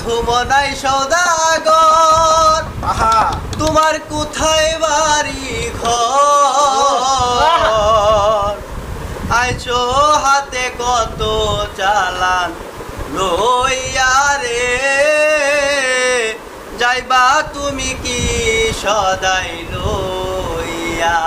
বন্ধু মনাই সওদাগর তোমার কোথায় বাড়ি ঘর আইছো হাতে কত চালান লইয়া রে যাইবা তুমি কি সদাই লইয়া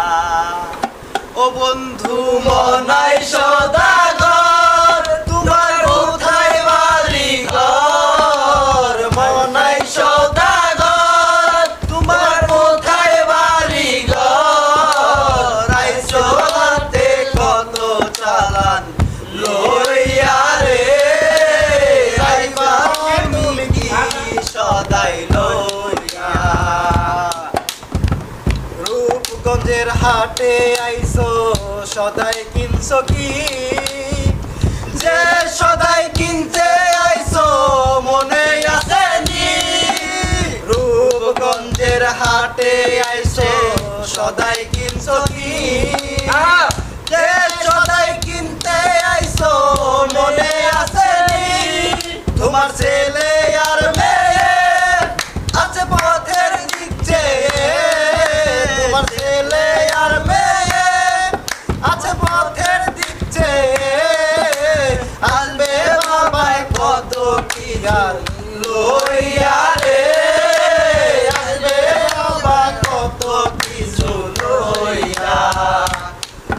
ও বন্ধু মনাই সওদাগর তোমার কোথায় বাড়ি ঘর মনাই সওদাগর তোমার কোথায় বাড়ি ঘর আইছো হাতে কত চালান লইয়া রে যাইবা তুমি কি সদাই লইয়া রূপগঞ্জের হাটে আইছো সদাই কিনছো কি যে সদাই কিনতে আইছো মনে আছে নি রূপগঞ্জের হাটে আইছো সদাই কিনছো কি যে সদাই কিনতে আইছো মনে আছে নি তোমার ছেলে আর মেয়ে আছে পথের দিক চেয়ে তোমার ছেলে আর মেয়ে আছে পথের দিক চেয়ে আসবে বাবাই কত কি গান লইয়া রে আসবে বাবা কত কিছু লইয়া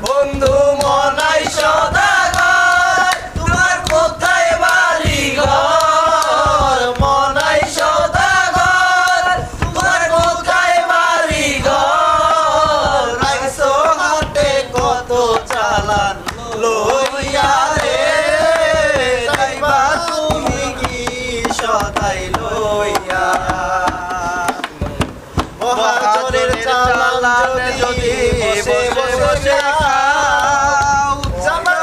বন্ধু মনাই সওদাগর তোমার কোথায় বাড়ি ঘর মনাই সওদাগর তোমার কোথায় বাড়ি ঘর আইছো হাতে কত চালান লইয়া রে যাইবা তুমি কি সদাই লইয়া মহাজনের চালান যদি